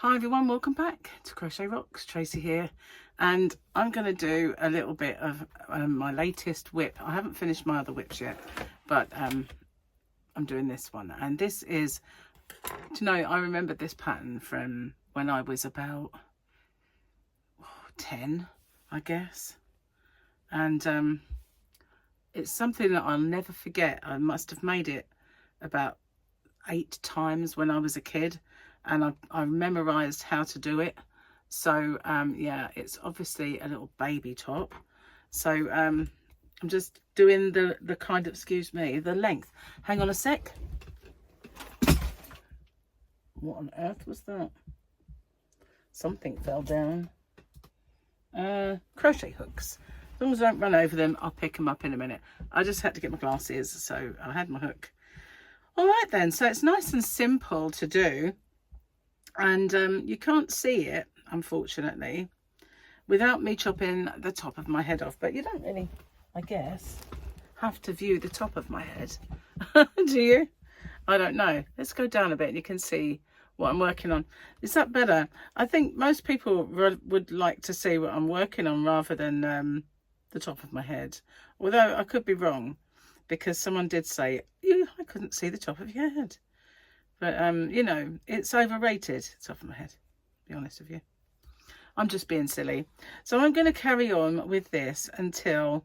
Hi everyone, welcome back to Crochet Rocks. Tracy here, and I'm going to do a little bit of my latest WIP. I haven't finished my other WIPs yet, but I'm doing this one. And this is, do you know, I remember this pattern from when I was about 10, I guess. And it's something that I'll never forget. I must have made it about 8 times when I was a kid, and I memorized how to do it. So yeah, it's obviously a little baby top. So I'm just doing the kind of, excuse me, the length. Hang on a sec. What on earth was that? Something fell down. Crochet hooks. As long as I don't run over them, I'll pick them up in a minute. I just had to get my glasses, so I had my hook. All right then, so it's nice and simple to do. And you can't see it, unfortunately, without me chopping the top of my head off. But you don't really, I guess, have to view the top of my head. Do you? I don't know. Let's go down a bit and you can see what I'm working on. Is that better? I think most people would like to see what I'm working on rather than the top of my head. Although I could be wrong, because someone did say, I couldn't see the top of your head. But, you know, it's overrated. It's off my head, to be honest with you. I'm just being silly. So I'm going to carry on with this until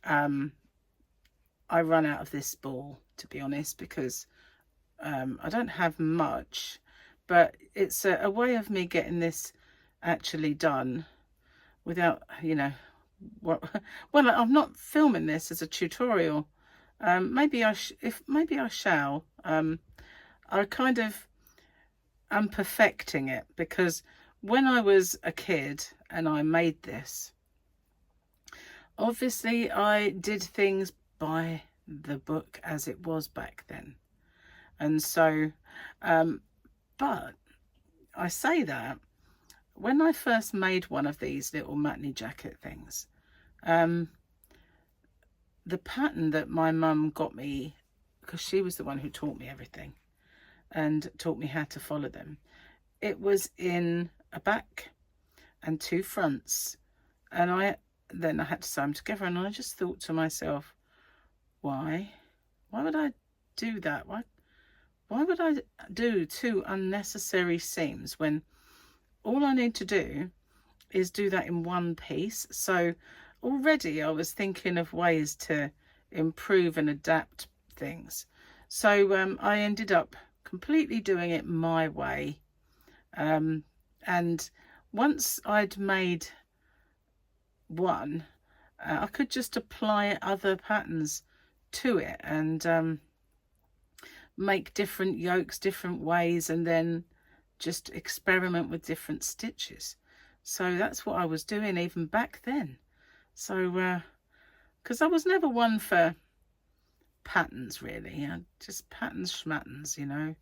I run out of this ball, to be honest, because I don't have much. But it's a way of me getting this actually done without, you know, well, I'm not filming this as a tutorial. Maybe I shall. I kind of am perfecting it, because when I was a kid and I made this, obviously I did things by the book as it was back then. And so, but I say that when I first made one of these little matney jacket things, the pattern that my mum got me, because she was the one who taught me everything and taught me how to follow them, it was in a back and 2 fronts, and then I had to sew them together. And I just thought to myself, why would I do that? Why would I do 2 unnecessary seams when all I need to do is do that in one piece? So already I was thinking of ways to improve and adapt things. So I ended up completely doing it my way. And once I'd made one, I could just apply other patterns to it and make different yokes different ways, and then just experiment with different stitches. So that's what I was doing even back then. So because I was never one for patterns, really. Just patterns schmattens, you know,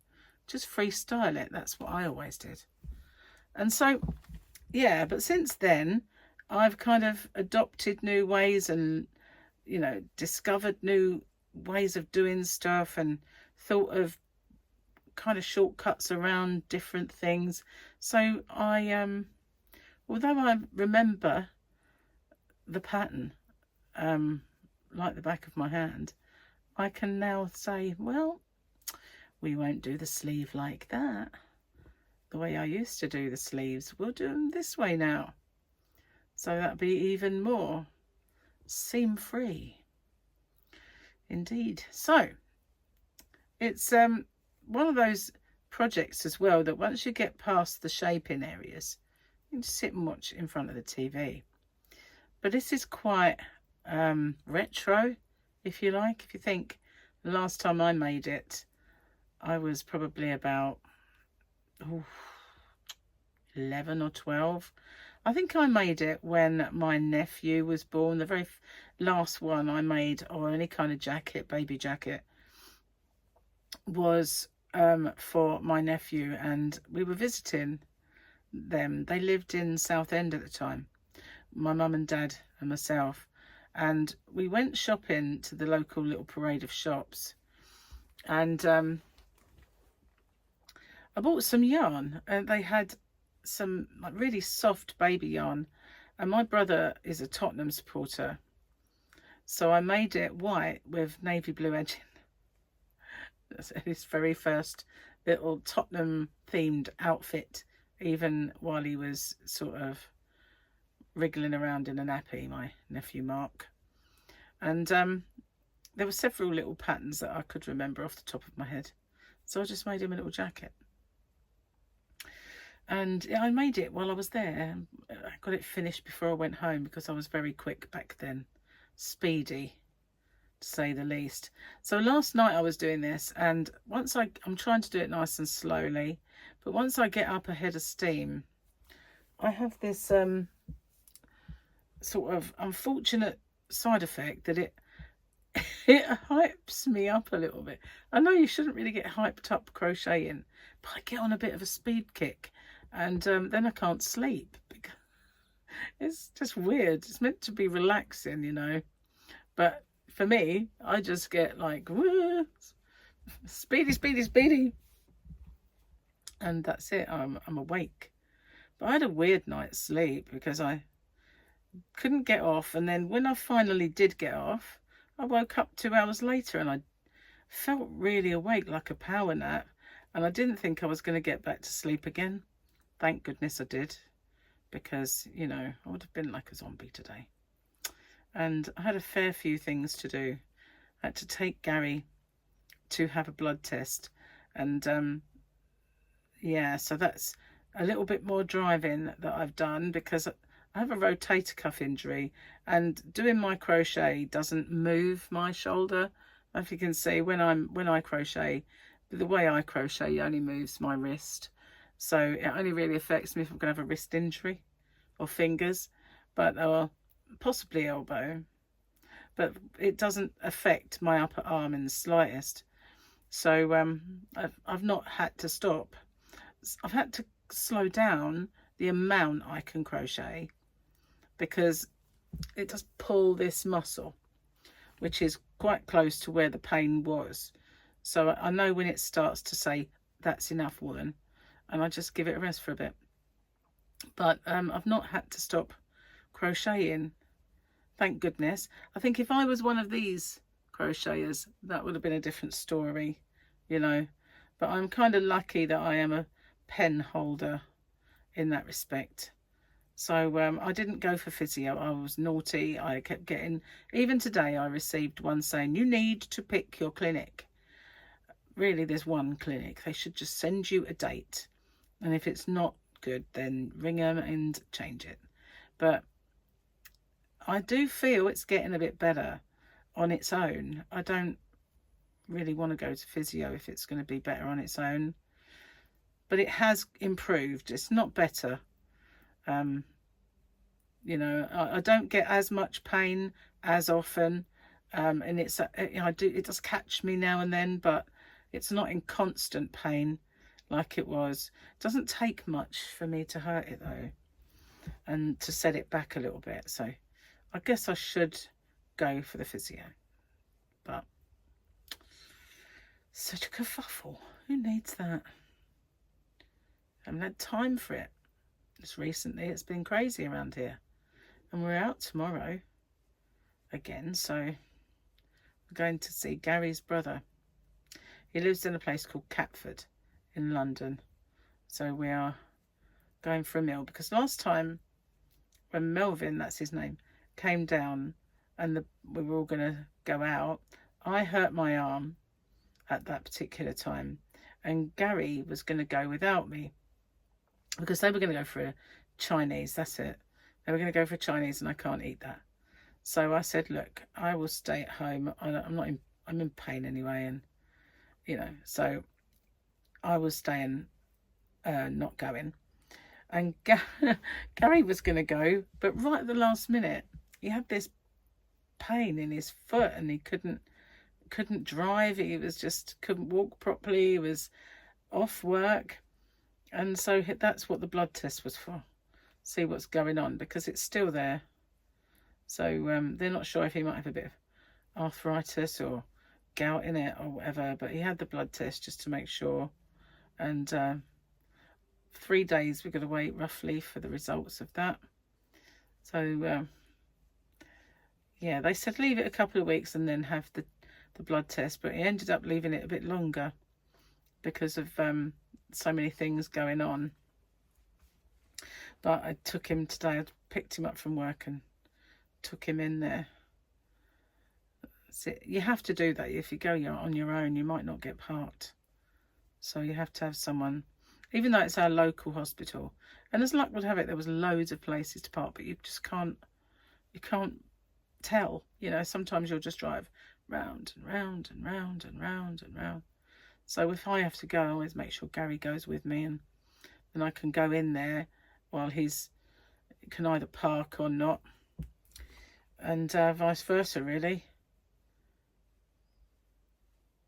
just freestyle it. That's what I always did. And so yeah, but since then I've kind of adopted new ways and, you know, discovered new ways of doing stuff and thought of kind of shortcuts around different things. So I although I remember the pattern like the back of my hand, I can now say, well, we won't do the sleeve like that, the way I used to do the sleeves. We'll do them this way now. So that'll be even more seam free. Indeed. So it's one of those projects as well that once you get past the shaping areas, you can just sit and watch in front of the TV. But this is quite retro, if you like. If you think the last time I made it, I was probably about 11 or 12. I think I made it when my nephew was born. The very last one I made, or any kind of jacket, baby jacket, was for my nephew, and we were visiting them. They lived in Southend at the time, my mum and dad and myself, and we went shopping to the local little parade of shops. And I bought some yarn, and they had some like really soft baby yarn, and my brother is a Tottenham supporter, so I made it white with navy blue edging. That's his very first little Tottenham themed outfit, even while he was sort of wriggling around in a nappy, my nephew Mark. And there were several little patterns that I could remember off the top of my head, so I just made him a little jacket. And I made it while I was there. I got it finished before I went home because I was very quick back then. Speedy, to say the least. So last night I was doing this, and once I'm trying to do it nice and slowly, but once I get up ahead of steam, I have this sort of unfortunate side effect that it hypes me up a little bit. I know you shouldn't really get hyped up crocheting, but I get on a bit of a speed kick, and then I can't sleep because it's just weird. It's meant to be relaxing, you know, but for me, I just get like, woo, speedy, speedy, speedy, and that's it. I'm awake. But I had a weird night's sleep because I couldn't get off, and then when I finally did get off, I woke up 2 hours later and I felt really awake, like a power nap, and I didn't think I was going to get back to sleep again. Thank goodness I did, because, you know, I would have been like a zombie today. And I had a fair few things to do. I had to take Gary to have a blood test, and yeah, so that's a little bit more driving that I've done because I have a rotator cuff injury, and doing my crochet doesn't move my shoulder. If you can see, when I crochet, the way I crochet only moves my wrist, so it only really affects me if I'm going to have a wrist injury or fingers, but possibly elbow, but it doesn't affect my upper arm in the slightest. So I've not had to stop. I've had to slow down the amount I can crochet because it does pull this muscle, which is quite close to where the pain was. So I know when it starts to say, that's enough, woman, and I just give it a rest for a bit. But I've not had to stop crocheting, thank goodness. I think if I was one of these crocheters, that would have been a different story, you know. But I'm kind of lucky that I am a pen holder in that respect. So I didn't go for physio. I was naughty. I kept getting, even today I received one saying, you need to pick your clinic. Really, there's one clinic. They should just send you a date, and if it's not good, then ring them and change it. But I do feel it's getting a bit better on its own. I don't really want to go to physio if it's going to be better on its own, but it has improved. It's not better. You know, I don't get as much pain as often, and it does catch me now and then, but it's not in constant pain like it was. It doesn't take much for me to hurt it though, and to set it back a little bit. So I guess I should go for the physio, but such a kerfuffle. Who needs that? I haven't had time for it. Just recently it's been crazy around here, and we're out tomorrow again, so we're going to see Gary's brother. He lives in a place called Catford in London, so we are going for a meal, because last time when Melvin, that's his name, came down and we were all going to go out, I hurt my arm at that particular time, and Gary was going to go without me because they were going to go for a Chinese. That's it. They were going to go for a Chinese, and I can't eat that. So I said, look, I will stay at home. I'm in pain anyway, and you know, so I was staying, not going. And Gary was going to go, but right at the last minute, he had this pain in his foot, and he couldn't drive. He was just couldn't walk properly. He was off work, and so that's what the blood test was for. See what's going on, because it's still there. So they're not sure if he might have a bit of arthritis or gout in it or whatever, but he had the blood test just to make sure. And 3 days we're going to wait roughly for the results of that. So yeah, they said leave it a couple of weeks and then have the blood test, but he ended up leaving it a bit longer because of so many things going on. But I took him today, I picked him up from work and took him in there. So you have to do that. If you go on your own, you might not get parked. So you have to have someone, even though it's our local hospital. And as luck would have it, there was loads of places to park, but you just can't, you can't tell. You know, sometimes you'll just drive round and round and round and round and round. So if I have to go, I always make sure Gary goes with me, and then I can go in there while he's can either park or not, and vice versa, really.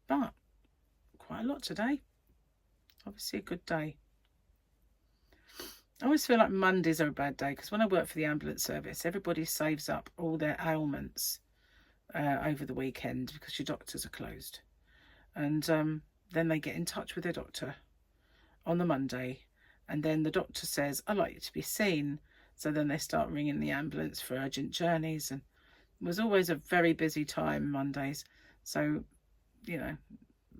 But quite a lot today. Obviously a good day. I always feel like Mondays are a bad day, because when I work for the ambulance service, everybody saves up all their ailments over the weekend because your doctors are closed, and then they get in touch with their doctor on the Monday, and then the doctor says, I'd like you to be seen. So then they start ringing the ambulance for urgent journeys, and it was always a very busy time Mondays. So, you know,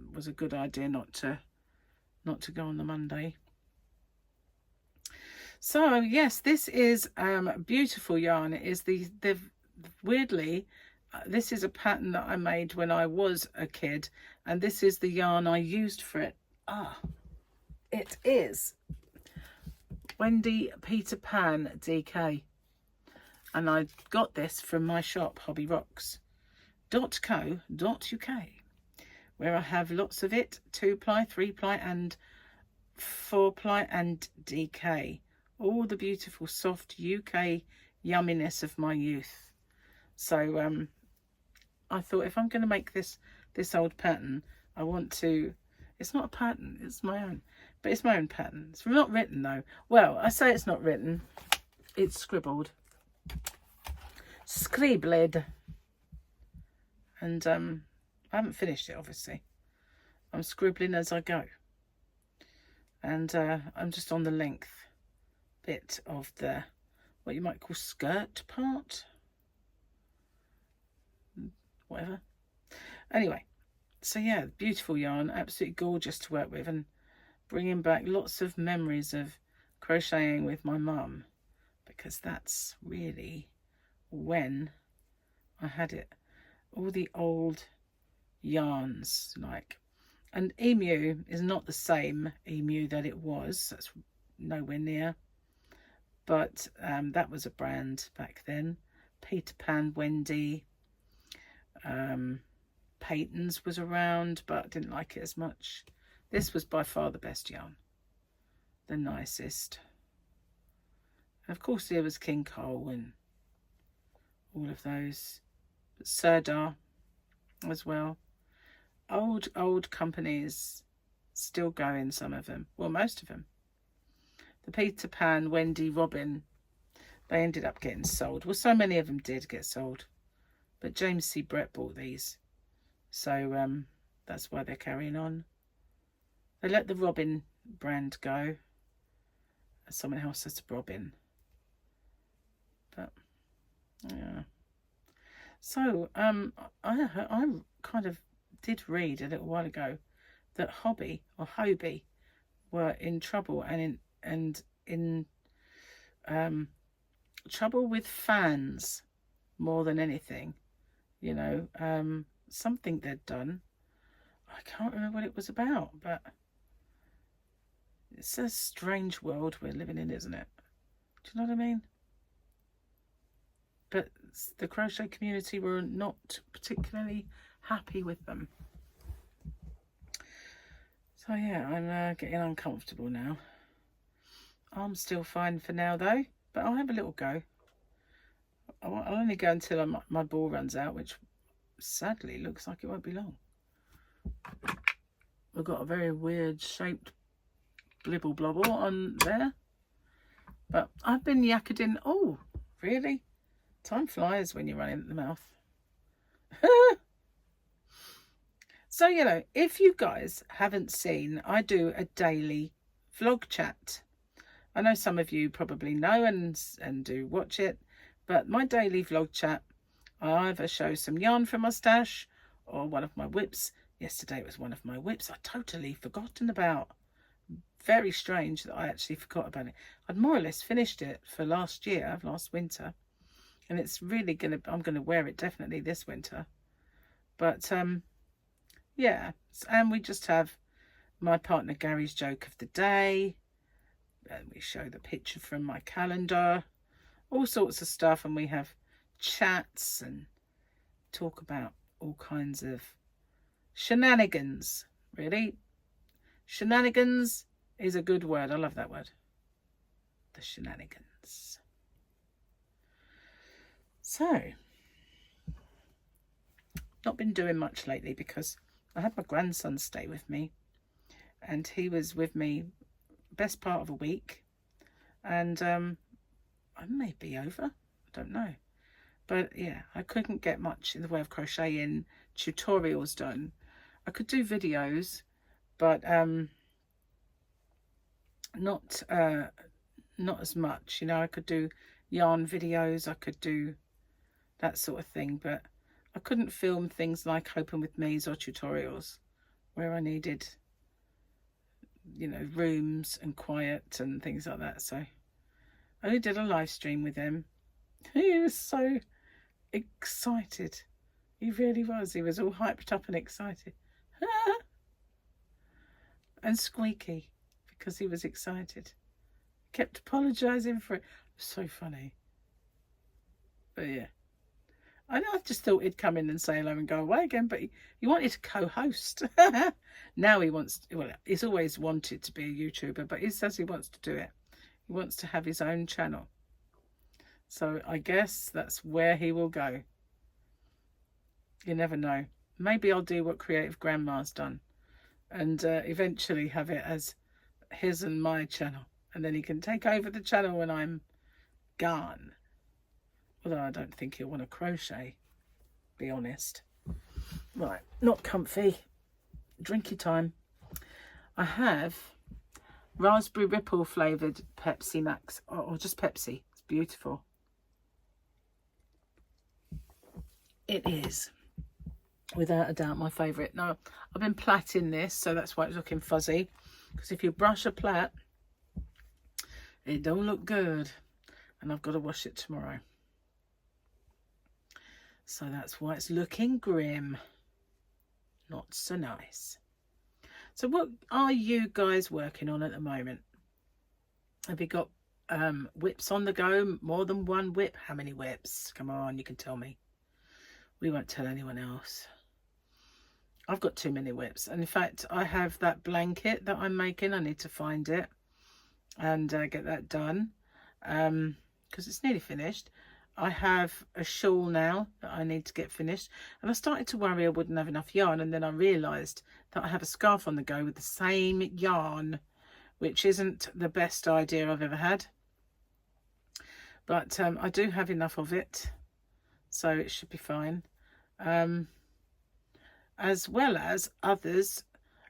it was a good idea not to go on the Monday. So yes, this is beautiful yarn. It is the weirdly, this is a pattern that I made when I was a kid, and this is the yarn I used for it. It is Wendy Peter Pan DK, and I got this from my shop hobbyrocks.co.uk, where I have lots of it, 2-ply, 3-ply and 4-ply and DK, all the beautiful soft UK yumminess of my youth. So I thought, if I'm going to make this old pattern, I want to, it's not a pattern, it's my own, but it's my own pattern. It's not written though. Well, I say it's not written, it's scribbled, scribbled, and I haven't finished it, obviously. I'm scribbling as I go, and I'm just on the length bit of the, what you might call skirt part, whatever. Anyway, so yeah, beautiful yarn, absolutely gorgeous to work with, and bringing back lots of memories of crocheting with my mum, because that's really when I had it. All the old yarns, like, and Emu is not the same Emu that it was, that's nowhere near, but that was a brand back then. Peter Pan, Wendy, Peyton's was around, but didn't like it as much. This was by far the best yarn, the nicest. And of course there was King Cole and all of those. Serdar as well. Old companies, still going, some of them. Well, most of them. The Peter Pan, Wendy, Robin, they ended up getting sold. Well, so many of them did get sold. But James C. Brett bought these. So that's why they're carrying on. They let the Robin brand go. Someone else has Robin. But, yeah. So, I kind of did read a little while ago that Hobby or Hobie were in trouble, and in trouble with fans more than anything. You know, something they'd done. I can't remember what it was about, but it's a strange world we're living in, isn't it? Do you know what I mean? But the crochet community were not particularly happy with them. So yeah, I'm getting uncomfortable now. I'm still fine for now though, but I'll have a little go. I'll only go until my ball runs out, which sadly looks like it won't be long. We've got a very weird shaped blibble blobble on there. But I've been yakking. Oh, really? Time flies when you're running at the mouth. So, you know, if you guys haven't seen, I do a daily vlog chat. I know some of you probably know and do watch it, but my daily vlog chat, I either show some yarn from my stash or one of my WIPs. Yesterday it was one of my WIPs I totally forgotten about. Very strange that I actually forgot about it. I'd more or less finished it for last winter, and it's really I'm gonna wear it definitely this winter. But yeah, and we just have my partner Gary's joke of the day, and we show the picture from my calendar, all sorts of stuff, and we have chats and talk about all kinds of shenanigans. Really, shenanigans is a good word. I love that word. The shenanigans. So, not been doing much lately because I had my grandson stay with me, and he was with me best part of a week, and I may be over, I don't know, but yeah, I couldn't get much in the way of crocheting tutorials done. I could do videos, but not as much, you know. I could do yarn videos, I could do that sort of thing, but I couldn't film things like Open With Me's or tutorials where I needed, you know, rooms and quiet and things like that. So I only did a live stream with him. He was so excited. He really was. He was all hyped up and excited. And squeaky because he was excited. Kept apologising for it. It was so funny. But yeah. I just thought he'd come in and say hello and go away again, but he wanted to co-host. Now he wants, well, he's always wanted to be a YouTuber, but he says he wants to do it. He wants to have his own channel. So I guess that's where he will go. You never know. Maybe I'll do what Creative Grandma's done and eventually have it as his and my channel. And then he can take over the channel when I'm gone. Although I don't think he'll want to crochet, be honest. Right, not comfy. Drinky time. I have raspberry ripple flavoured Pepsi Max, or just Pepsi. It's beautiful. It is, without a doubt, my favourite. Now, I've been plaiting this, so that's why it's looking fuzzy. Because if you brush a plait, it don't look good. And I've got to wash it tomorrow. So that's why it's looking grim. Not so nice. So what are you guys working on at the moment? Have you got WIPs on the go? More than one WIP? How many WIPs? Come on, you can tell me. We won't tell anyone else. I've got too many WIPs. And in fact, I have that blanket that I'm making. I need to find it and get that done because it's nearly finished. I have a shawl now that I need to get finished, and I started to worry I wouldn't have enough yarn, and then I realised that I have a scarf on the go with the same yarn, which isn't the best idea I've ever had, but I do have enough of it, so it should be fine, as well as others.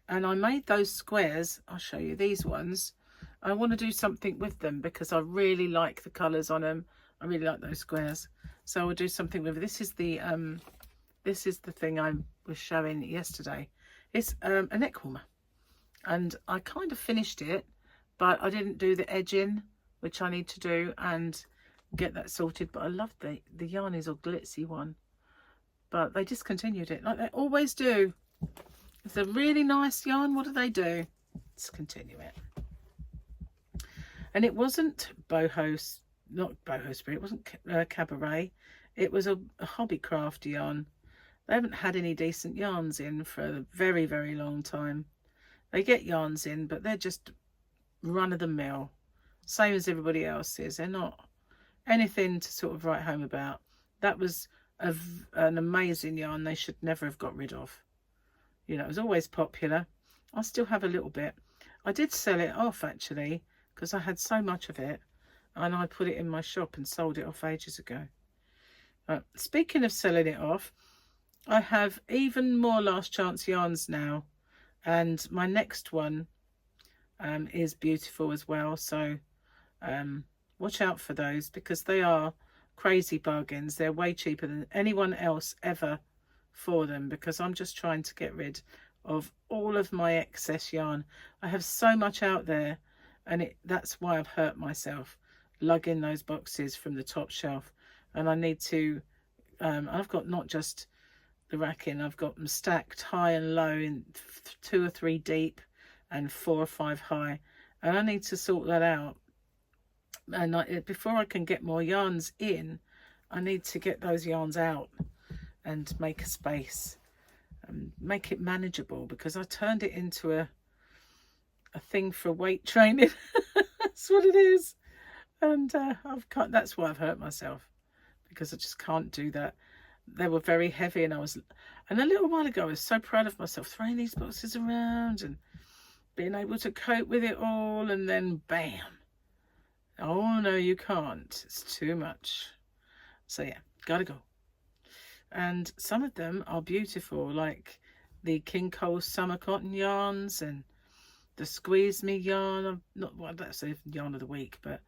And I made those squares. I'll show you these ones. I want to do something with them because I really like the colours on them. I really like those squares, so I'll do something with it. This is the thing I was showing yesterday. It's a neck warmer, and I kind of finished it, but I didn't do the edging, which I need to do and get that sorted. But I love the Yarni's or Glitzy one, but they discontinued it like they always do. It's a really nice yarn. What do? Discontinue it. And it wasn't not boho spirit, it wasn't cabaret, it was a hobbycraft yarn. They haven't had any decent yarns in for a very, very long time. They get yarns in, but they're just run-of-the-mill, same as everybody else is. They're not anything to sort of write home about. That was an amazing yarn they should never have got rid of. You know, it was always popular. I still have a little bit. I did sell it off actually because I had so much of it, and I put it in my shop and sold it off ages ago. Speaking of selling it off, I have even more last chance yarns now, and my next one is beautiful as well, so watch out for those, because they are crazy bargains. They're way cheaper than anyone else ever for them, because I'm just trying to get rid of all of my excess yarn. I have so much out there, and that's why I've hurt myself lugging those boxes from the top shelf. And I need to I've got not just the racking, I've got them stacked high and low, in 2 or 3 deep and 4 or 5 high, and I need to sort that out. And before I can get more yarns in, I need to get those yarns out and make a space and make it manageable, because I turned it into a thing for weight training. That's what it is. And that's why I've hurt myself, because I just can't do that. They were very heavy, and a little while ago I was so proud of myself, throwing these boxes around and being able to cope with it all, and then bam, oh no, you can't, it's too much. So yeah, gotta go. And some of them are beautiful, like the King Cole summer cotton yarns and the Squeeze Me yarn. That's a yarn of the week, but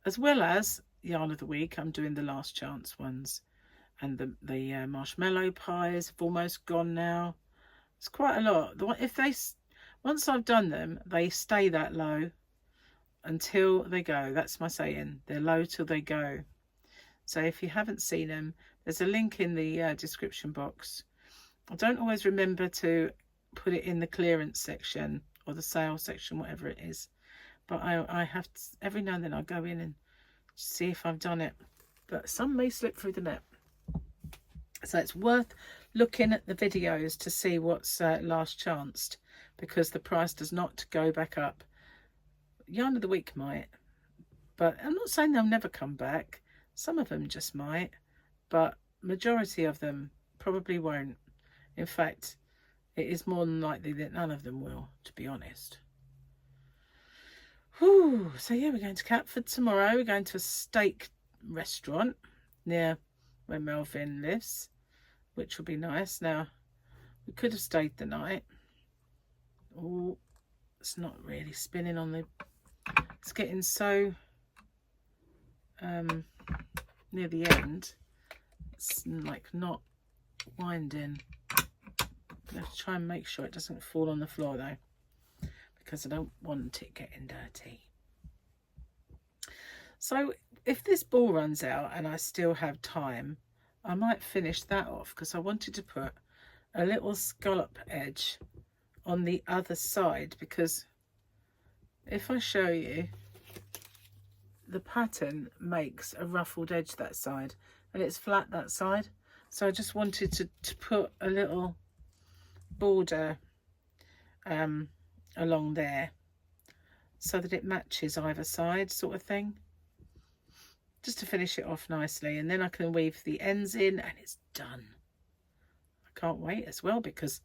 as well as yarn of the week, I'm doing the last chance ones. And the marshmallow pies have almost gone now. It's quite a lot. Once I've done them, they stay that low until they go. That's my saying. They're low till they go. So if you haven't seen them, there's a link in the description box. I don't always remember to put it in the clearance section or the sale section, whatever it is. But I have to, every now and then I go in and see if I've done it. But some may slip through the net. So it's worth looking at the videos to see what's last chanced, because the price does not go back up. Yarn of the week might, but I'm not saying they'll never come back. Some of them just might, but majority of them probably won't. In fact, it is more than likely that none of them will, to be honest. Whew. So yeah, we're going to Catford tomorrow. We're going to a steak restaurant near where Melvin lives, which will be nice. Now, we could have stayed the night. Oh, it's not really spinning on the... It's getting so near the end. It's like not winding. I have to try and make sure it doesn't fall on the floor though, because I don't want it getting dirty. So if this ball runs out and I still have time, I might finish that off, because I wanted to put a little scallop edge on the other side, because if I show you, the pattern makes a ruffled edge that side and it's flat that side. So I just wanted to put a little border along there so that it matches either side, sort of thing, just to finish it off nicely. And then I can weave the ends in and it's done. I can't wait as well, because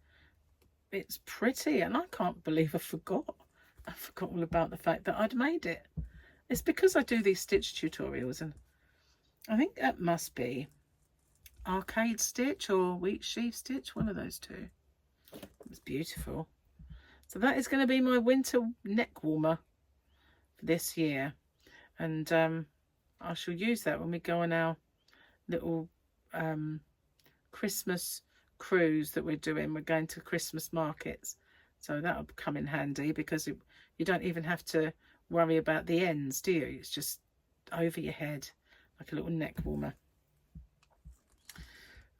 it's pretty, and I can't believe I forgot all about the fact that I'd made it. It's because I do these stitch tutorials, and I think that must be Arcade Stitch or Wheat Sheaf Stitch, one of those two. It's beautiful. So that is going to be my winter neck warmer for this year, and I shall use that when we go on our little Christmas cruise that we're doing. We're going to Christmas markets, so that'll come in handy, because you don't even have to worry about the ends, do you? It's just over your head like a little neck warmer.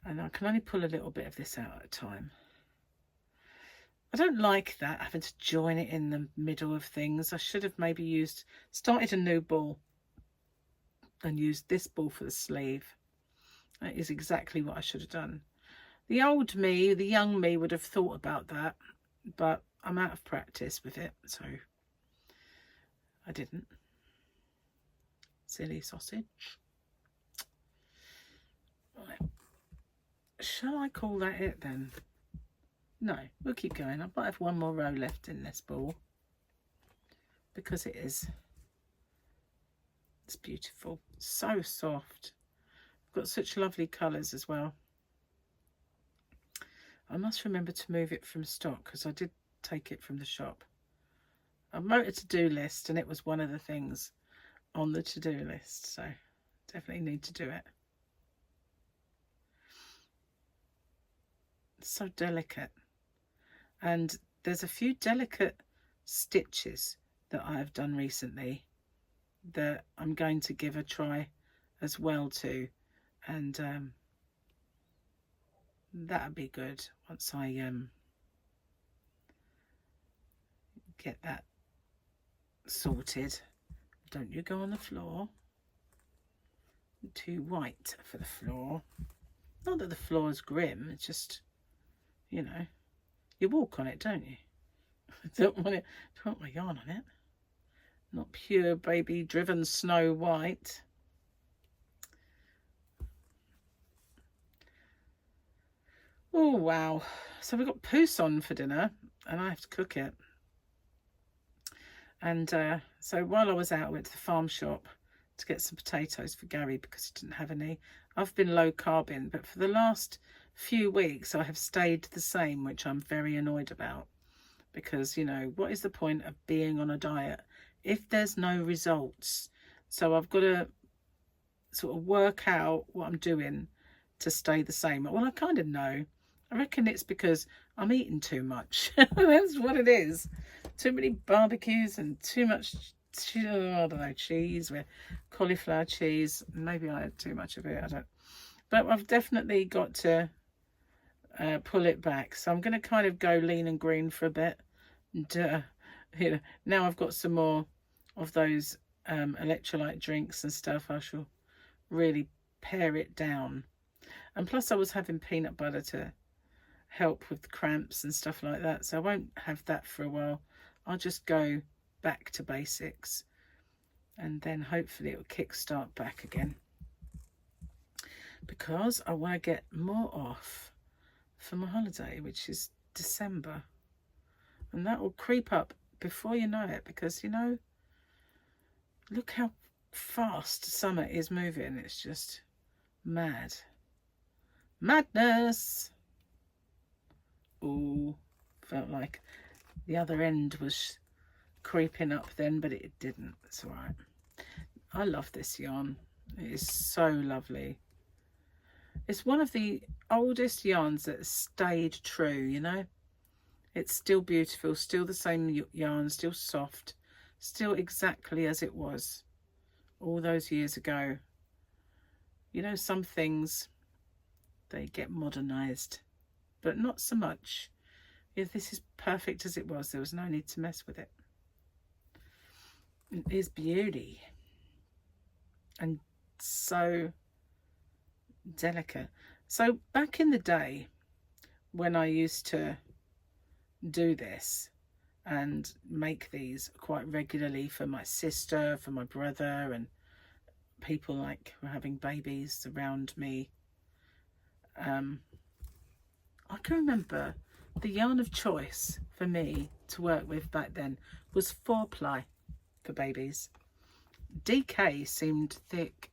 And I can only pull a little bit of this out at a time. I don't like that, having to join it in the middle of things. I should have maybe started a new ball and used this ball for the sleeve. That is exactly what I should have done. The old me, the young me, would have thought about that, but I'm out of practice with it, so I didn't. Silly sausage. Right. Shall I call that it then? No, we'll keep going. I might have one more row left in this ball, because it's beautiful, so soft. Got such lovely colours as well. I must remember to move it from stock because I did take it from the shop. I wrote a to-do list and it was one of the things on the to-do list, so definitely need to do it. It's so delicate, and there's a few delicate stitches that I have done recently that I'm going to give a try as well too, and that'll be good once I get that sorted. Don't you go on the floor. Too white for the floor. Not that the floor is grim, it's just, you know, you walk on it, don't you? Don't want my yarn on it. Not pure baby driven snow white. Oh wow, so we've got pousson for dinner and I have to cook it. And so while I was out, I went to the farm shop to get some potatoes for Gary because he didn't have any. I've been low carbing, but for the last few weeks I have stayed the same, which I'm very annoyed about, because, you know, what is the point of being on a diet if there's no results? So I've got to sort of work out what I'm doing to stay the same. Well, I kind of know. I reckon it's because I'm eating too much. That's what it is. Too many barbecues and too much, I don't know, cheese with cauliflower cheese. Maybe I had too much of it. I don't. But I've definitely got to pull it back. So I'm going to kind of go lean and green for a bit. And, you know, now I've got some more of those electrolyte drinks and stuff. I shall really pare it down. And plus I was having peanut butter to help with the cramps and stuff like that. So I won't have that for a while. I'll just go back to basics and then hopefully it will kickstart back again, because I want to get more off for my holiday, which is December, and that will creep up before you know it, because, you know, look how fast summer is moving. It's just mad. Madness. Oh, felt like the other end was creeping up then, but it didn't. It's all right. I love this yarn. It is so lovely. It's one of the oldest yarns that stayed true, you know. It's still beautiful, still the same yarn, still soft, still exactly as it was all those years ago. You know, some things, they get modernized, but not so much. If this is perfect as it was, there was no need to mess with it. It is beauty. And so delicate. So back in the day, when I used to do this and make these quite regularly for my sister, for my brother, and people like were having babies around me, I can remember the yarn of choice for me to work with back then was 4-ply for babies. DK seemed thick,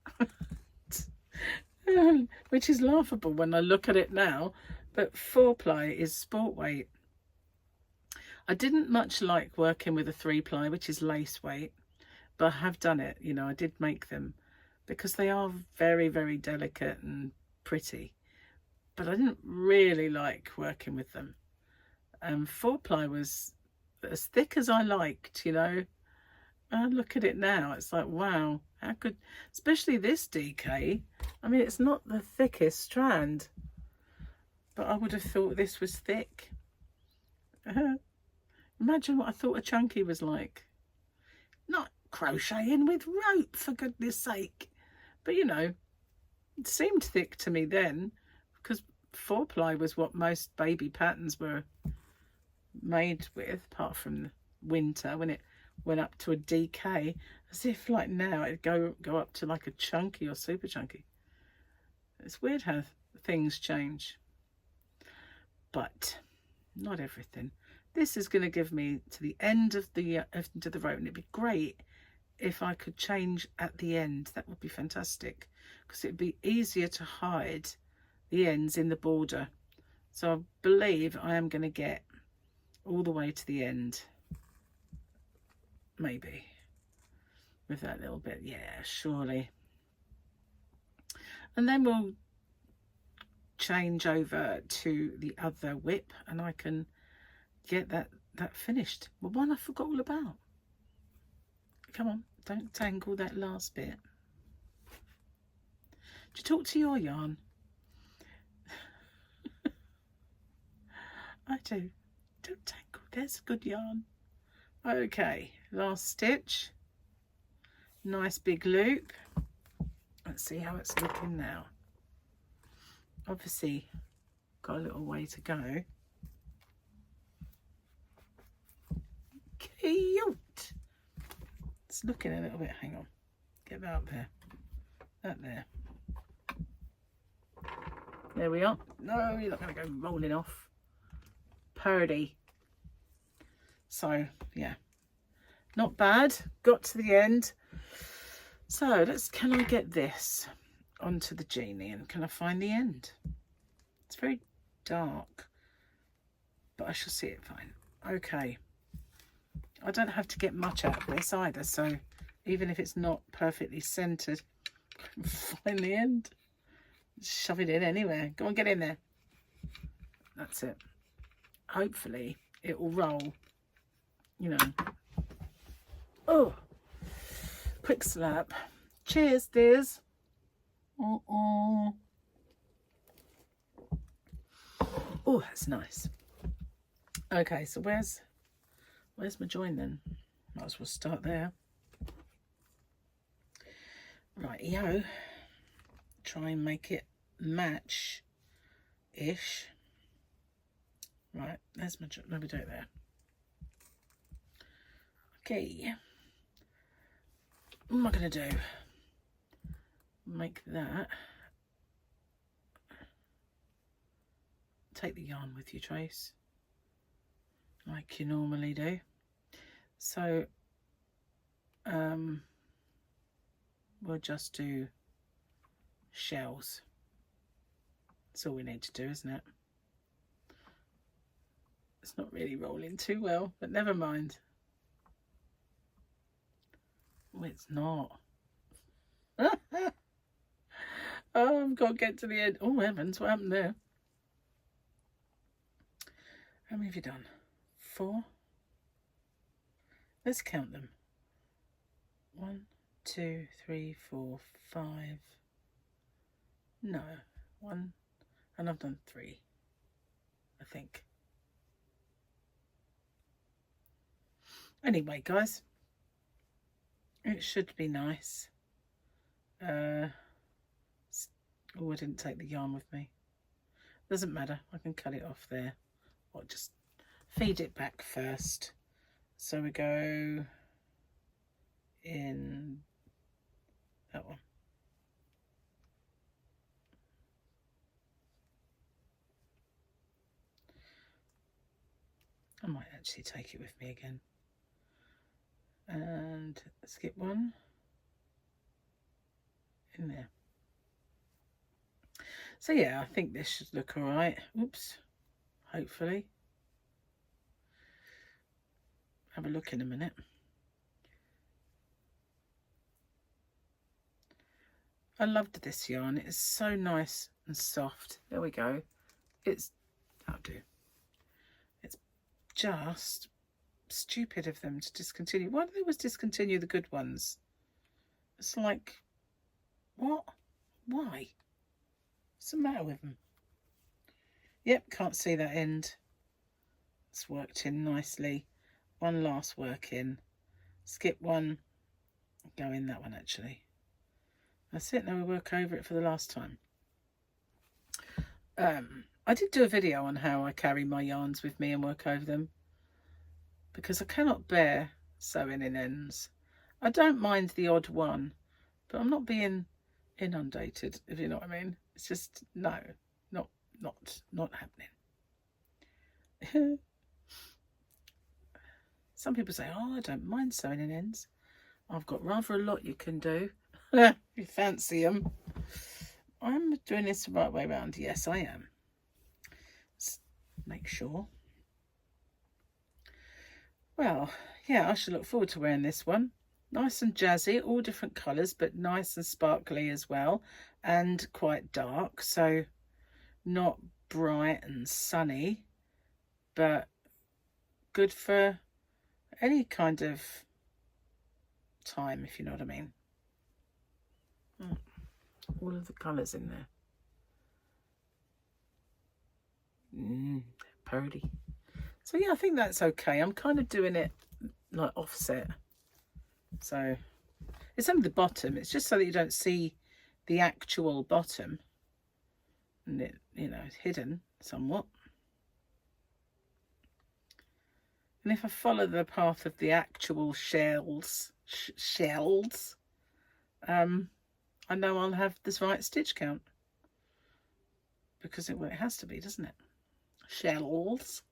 which is laughable when I look at it now, but 4-ply is sport weight. I didn't much like working with a 3-ply, which is lace weight, but I have done it. You know, I did make them because they are very, very delicate and pretty, but I didn't really like working with them. 4-ply was as thick as I liked, you know. I look at it now, it's like, wow, how could, especially this DK, I mean, it's not the thickest strand, but I would have thought this was thick. Imagine what I thought a chunky was like. Not crocheting with rope, for goodness sake. But, you know, it seemed thick to me then, because 4-ply was what most baby patterns were made with, apart from winter when it went up to a DK, as if like now it'd go up to like a chunky or super chunky. It's weird how things change, but not everything. This is going to give me to the end of the rope, and it'd be great if I could change at the end. That would be fantastic, because it'd be easier to hide the ends in the border So I believe I am going to get all the way to the end. Maybe. With that little bit. Yeah, surely. And then we'll change over to the other WIP and I can get that finished. Well, one I forgot all about. Come on, don't tangle that last bit. Do you talk to your yarn? I do. Don't tangle. There's a good yarn. Okay, last stitch. Nice big loop. Let's see how it's looking now. Obviously, got a little way to go. Cute. It's looking a little bit. Hang on. Get that up there. That there. There we are. No, you're not going to go rolling off. Purdy. So, yeah. Not bad. Got to the end. So, can I get this onto the genie and can I find the end? It's very dark, but I shall see it fine. Okay. I don't have to get much out of this either, so even if it's not perfectly centered, I can find the end. Shove it in anywhere. Go on, get in there. That's it. Hopefully it will roll, you know. Oh, quick slap. Cheers, dears. Oh, that's nice. Okay, so where's my join then? Might as well start there. Rightio. Try and make it match-ish. Right, there's my join. Let me do it there. Okay. What am I going to do? Make that. Take the yarn with you, Trace. Like you normally do. So, we'll just do shells. That's all we need to do, isn't it? It's not really rolling too well, but never mind. Oh, it's not. Oh, I've got to get to the end. Oh, heavens, what happened there? How many have you done? 4? Let's count them. 1, 2, 3, 4, 5. No, 1, and I've done 3, I think. Anyway, guys, it should be nice. Oh, I didn't take the yarn with me. Doesn't matter, I can cut it off there. Or just feed it back first. So we go in that one. I might actually take it with me again. And skip one in there. So yeah, I think this should look all right. Oops, hopefully. Have a look in a minute. I loved this yarn. It is so nice and soft. There we go. That'll do. It's just stupid of them to discontinue. Why do they always discontinue the good ones? It's like, what? Why? What's the matter with them? Yep, can't see that end. It's worked in nicely. One last work in. Skip one. Go in that one actually. That's it. Now we work over it for the last time. I did do a video on how I carry my yarns with me and work over them, because I cannot bear sewing in ends. I don't mind the odd one, but I'm not being inundated, if you know what I mean. It's just, no, not happening. Some people say, oh, I don't mind sewing in ends. I've got rather a lot you can do. If you fancy them. I'm doing this the right way around. Yes, I am. make sure. Well, yeah, I should look forward to wearing this one. Nice and jazzy, all different colours, but nice and sparkly as well, and quite dark, so not bright and sunny, but good for any kind of time, if you know what I mean. All of the colours in there. Purdy. So yeah, I think that's okay. I'm kind of doing it like offset. So it's only the bottom. It's just so that you don't see the actual bottom. And it, you know, it's hidden somewhat. And if I follow the path of the actual shells, I know I'll have this right stitch count. Because it has to be, doesn't it? Shells.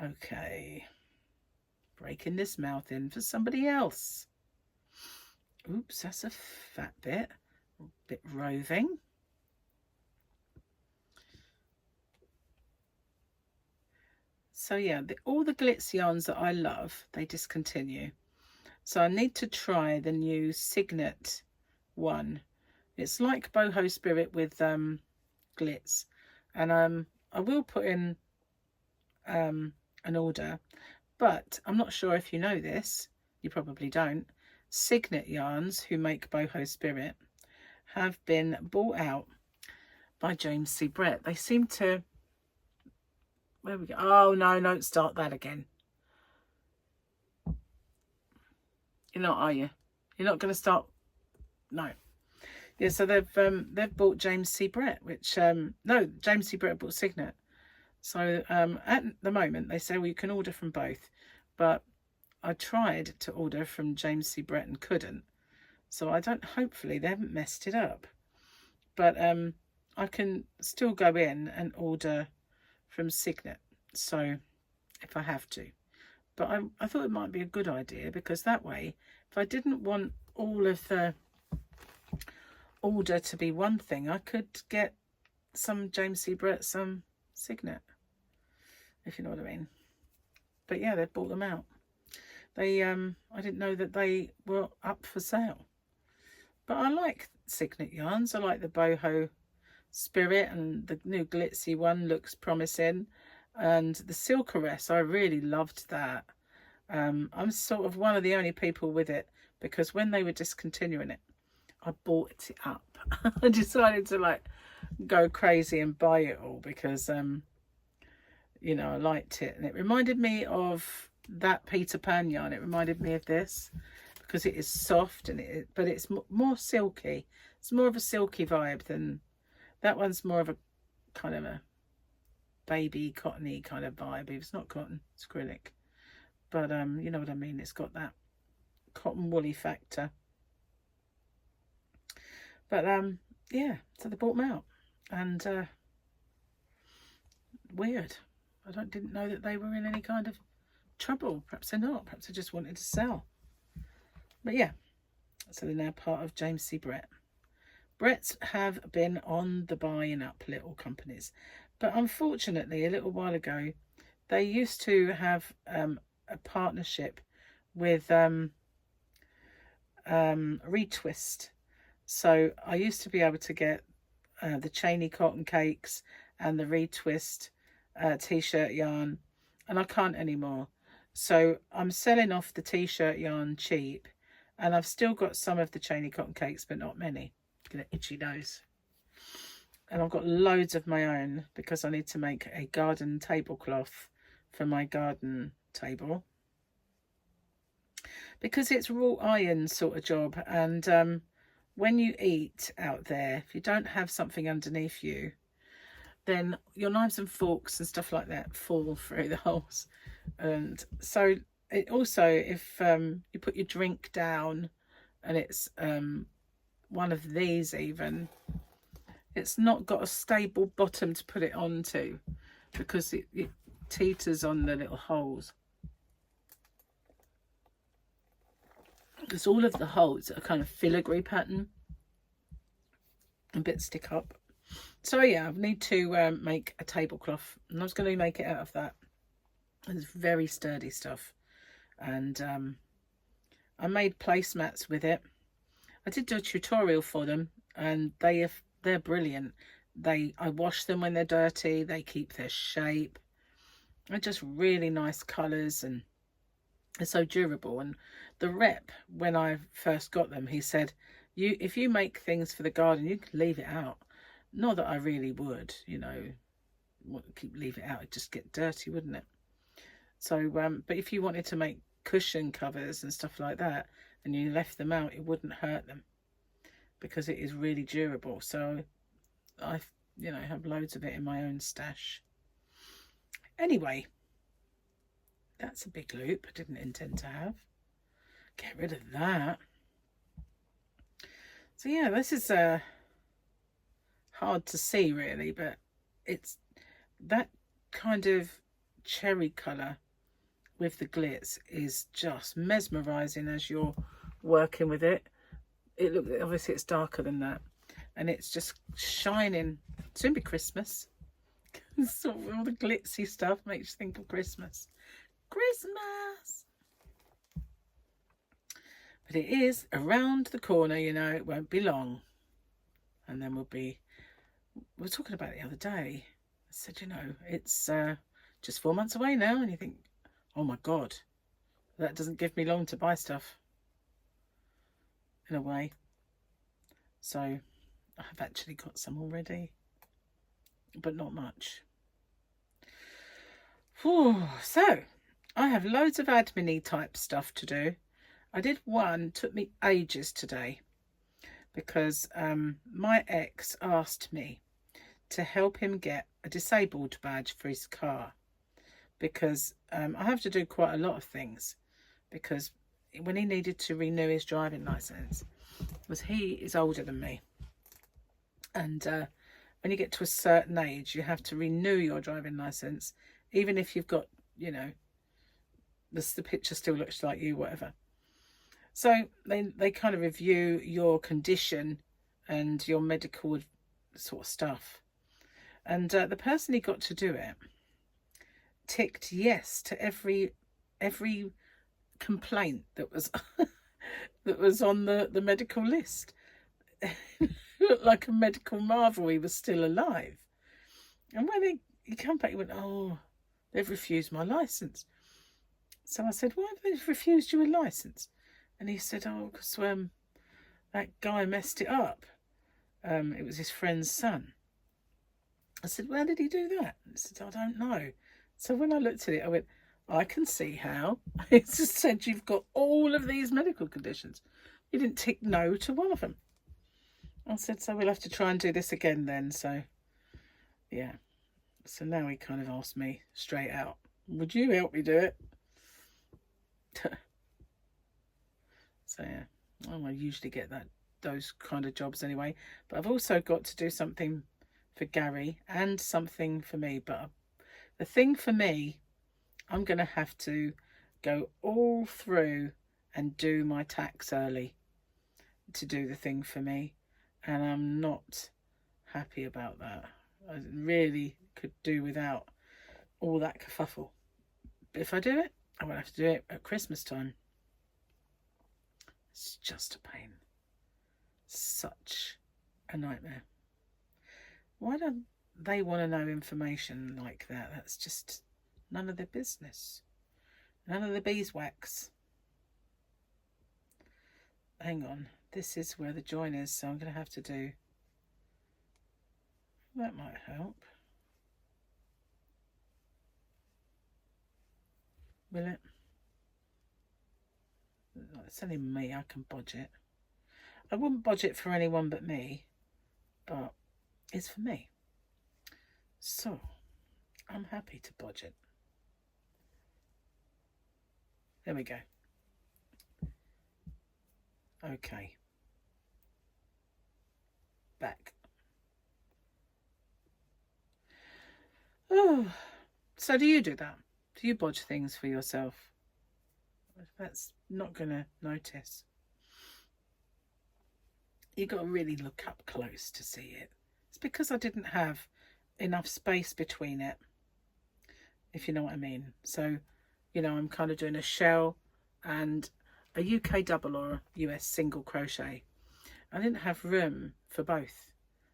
Okay. Breaking this mouth in for somebody else. Oops, that's a fat bit. A bit roving. So yeah, all the glitz yarns that I love, they discontinue. So I need to try the new Signet one. It's like Boho Spirit with glitz. And I will put in an order. But I'm not sure if you know this. You probably don't. Signet yarns, who make Boho Spirit, have been bought out by James C. Brett. They seem to... Where we go? Oh, no, don't start that again. You're not, are you? You're not going to start... No. Yeah, so they've bought James C. Brett, which... no, James C. Brett bought Signet. So at the moment, they say, well, you can order from both. But I tried to order from James C. Brett and couldn't. So I don't... Hopefully, they haven't messed it up. But I can still go in and order from Signet, so if I have to. But I thought it might be a good idea, because that way, if I didn't want all of the order to be one thing, I could get some James C. Brett, some Signet, if you know what I mean. But yeah, they've bought them out. They I didn't know that they were up for sale. But I like Signet yarns. I like the Boho Spirit, and the new Glitzy one looks promising. And the Silkeress, I really loved that. I'm sort of one of the only people with it, because when they were discontinuing it, I bought it up. I decided to like go crazy and buy it all, because you know, I liked it, and it reminded me of that Peter Pan yarn. It reminded me of this, because it is soft, and but it's more silky. It's more of a silky vibe than that one's. More of a kind of a baby cottony kind of vibe. It's not cotton, it's acrylic, but you know what I mean. It's got that cotton woolly factor. But yeah, so they bought them out, and weird. I didn't know that they were in any kind of trouble. Perhaps they're not. Perhaps they just wanted to sell. But yeah, so they're now part of James C. Brett. Bretts have been on the buying up little companies, but unfortunately, a little while ago, they used to have a partnership with Retwist. So I used to be able to get the Cheney cotton cakes and the Retwist t-shirt yarn, and I can't anymore. So I'm selling off the t-shirt yarn cheap, and I've still got some of the Cheney cotton cakes, but not many. Get an itchy nose. And I've got loads of my own, because I need to make a garden tablecloth for my garden table, because it's wrought iron sort of job. And when you eat out there, if you don't have something underneath you, then your knives and forks and stuff like that fall through the holes. And so it also, if you put your drink down and it's one of these, even, it's not got a stable bottom to put it onto, because it teeters on the little holes. Because all of the holes are kind of filigree pattern, a bit stick up. So yeah, I need to make a tablecloth, and I was going to make it out of that. It's very sturdy stuff, and I made placemats with it. I did do a tutorial for them, and they're brilliant. I wash them when they're dirty. They keep their shape. They're just really nice colours, and they're so durable. And the rep, when I first got them, he said, if you make things for the garden, you can leave it out. Not that I really would, you know, leave it out, it'd just get dirty, wouldn't it? So but if you wanted to make cushion covers and stuff like that, and you left them out, it wouldn't hurt them, because it is really durable. So I, you know, have loads of it in my own stash. Anyway, that's a big loop I didn't intend to have. Get rid of that. So yeah, this is hard to see really, but it's that kind of cherry colour with the glitz is just mesmerising as you're working with it. It looks, obviously it's darker than that, and it's just shining. Soon be Christmas. Sort of all the glitzy stuff makes you think of Christmas. Christmas! But it is around the corner, you know, it won't be long. And then we were talking about it the other day. I said, you know, it's just 4 months away now, and you think, oh my God, that doesn't give me long to buy stuff, in a way. So I have actually got some already, but not much. Whew. So I have loads of admin-y type stuff to do. I did one, took me ages today, because my ex asked me to help him get a disabled badge for his car, because I have to do quite a lot of things, because when he needed to renew his driving license, he is older than me, and when you get to a certain age you have to renew your driving license, even if you've got, you know, the picture still looks like you, whatever. So they kind of review your condition and your medical sort of stuff. And the person he got to do it ticked yes to every complaint that was that was on the medical list. It looked like a medical marvel he was still alive. And when he came back, he went, oh, they've refused my licence. So I said, why have they refused you a licence? And he said, oh, because that guy messed it up. It was his friend's son. I said, where did he do that? He said, I don't know. So when I looked at it, I went, I can see how. It just said you've got all of these medical conditions. You didn't tick no to one of them. I said, so we'll have to try and do this again then. So, yeah. So now he kind of asked me straight out, would you help me do it? So yeah, I usually get those kind of jobs anyway. But I've also got to do something for Gary and something for me. But the thing for me, I'm going to have to go all through and do my tax early to do the thing for me. And I'm not happy about that. I really could do without all that kerfuffle. But if I do it, I will have to do it at Christmas time. It's just a pain. Such a nightmare. Why don't they want to know information like that? That's just none of their business. None of the beeswax. Hang on. This is where the join is, so I'm going to have to do... That might help. Will it? It's only me, I can budge it. I wouldn't budge it for anyone but me, but it's for me. So, I'm happy to budge it. There we go. Okay. Back. Oh, so do you do that? Do you budge things for yourself? That's not going to notice. You've got to really look up close to see it. It's because I didn't have enough space between it, if you know what I mean. So, you know, I'm kind of doing a shell and a UK double or a US single crochet. I didn't have room for both,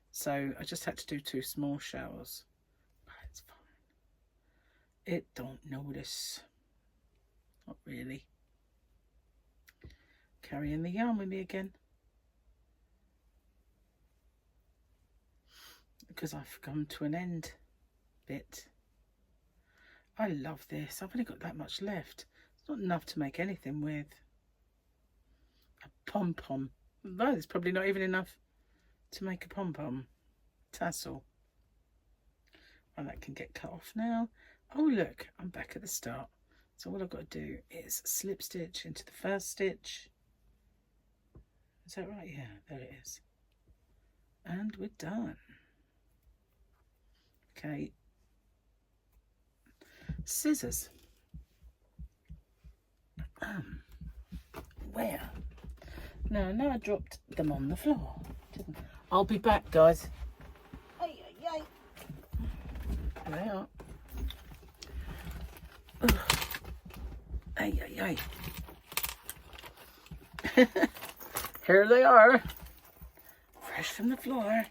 so I just had to do 2 small shells. But it's fine. It don't notice. Not really. Carrying the yarn with me again, because I've come to an end bit. I love this. I've only got that much left. It's not enough to make anything with. A pom-pom. No, there's probably not even enough to make a pom-pom tassel. And that can get cut off now. Oh look, I'm back at the start. So all I've got to do is slip stitch into the first stitch. Is that right? Yeah, there it is. And we're done. Okay. Scissors. Where? No, I dropped them on the floor. Didn't I? I'll be back, guys. Hey, hey, hey. There they are. Ugh. Hey, hey. Here they are. Fresh from the floor.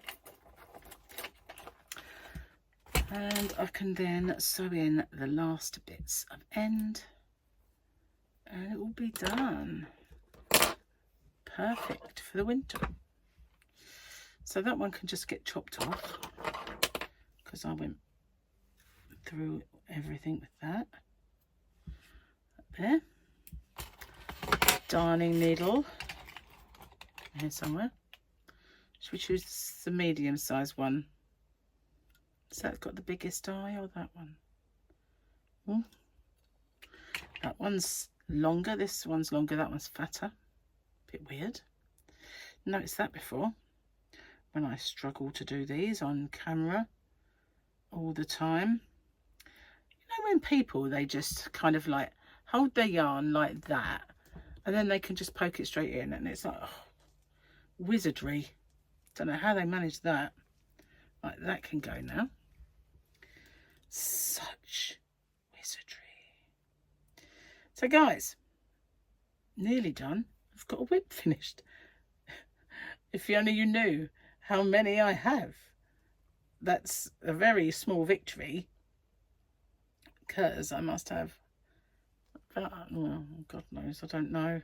And I can then sew in the last bits of end. And it will be done. Perfect for the winter. So that one can just get chopped off, because I went through everything with that. Up there. Darning needle. Here somewhere. Should we choose the medium size one? Has that got the biggest eye, or that one? That one's longer, this one's longer, that one's fatter. Bit weird. Noticed that before when I struggle to do these on camera all the time. You know, when people, they just kind of like hold their yarn like that and then they can just poke it straight in, and it's like, oh, wizardry. Don't know how they manage that. Right, that can go now. Such wizardry. So guys, nearly done. I've got a whip finished. If only you knew how many I have. That's a very small victory, because I must have, well, God knows, I don't know.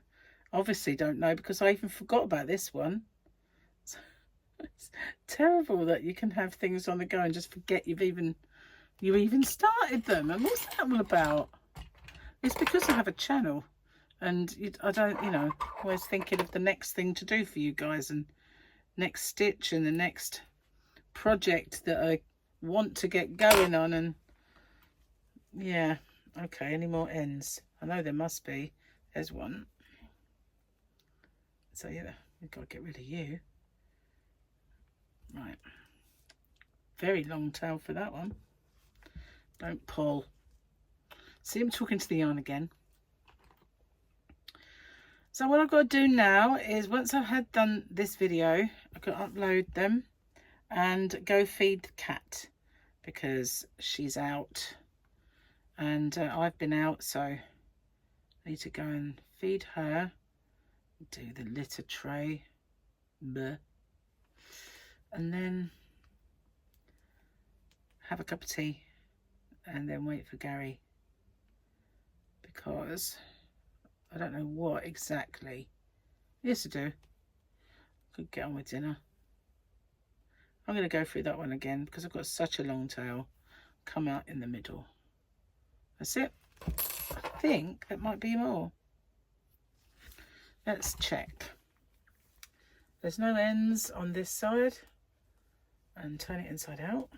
Obviously don't know, because I even forgot about this one. It's terrible that you can have things on the go and just forget you even started them. And what's that all about? It's because I have a channel, and I don't, you know, always thinking of the next thing to do for you guys, and next stitch and the next project that I want to get going on. And yeah, okay, any more ends? I know there must be. There's one. So yeah, we've got to get rid of you. Right, very long tail for that one. Don't pull. See, I'm talking to the yarn again. So what I've got to do now is, once I've had done this video, I've got to upload them and go feed the cat, because she's out and I've been out, so I need to go and feed her, do the litter tray. Bleh. And then have a cup of tea and then wait for Gary, because I don't know what exactly he has to do. Could get on with dinner. I'm going to go through that one again because I've got such a long tail. Come out in the middle. That's it. I think that might be more. Let's check. There's no ends on this side. And turn it inside out.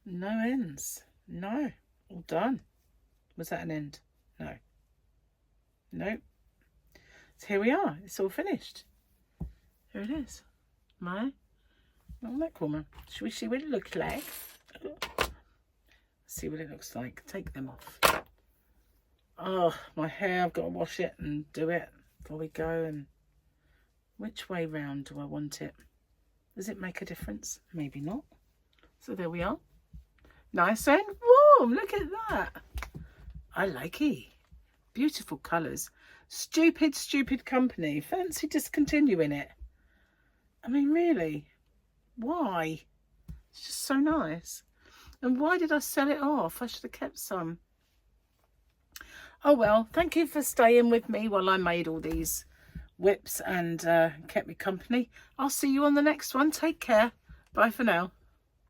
No ends. No. All done. Was that an end? No. Nope. So here we are. It's all finished. Here it is. My that corner. Should we see what it looks like? See what it looks like. Take them off. Oh, my hair. I've got to wash it and do it before we go. And which way round do I want it? Does it make a difference? Maybe not. So there we are. Nice and warm. Look at that. I like it. Beautiful colours. Stupid, stupid company. Fancy discontinuing it. I mean, really? Why? It's just so nice. And why did I sell it off? I should have kept some. Oh well, thank you for staying with me while I made all these whips and kept me company. I'll see you on the next one. Take care. Bye for now.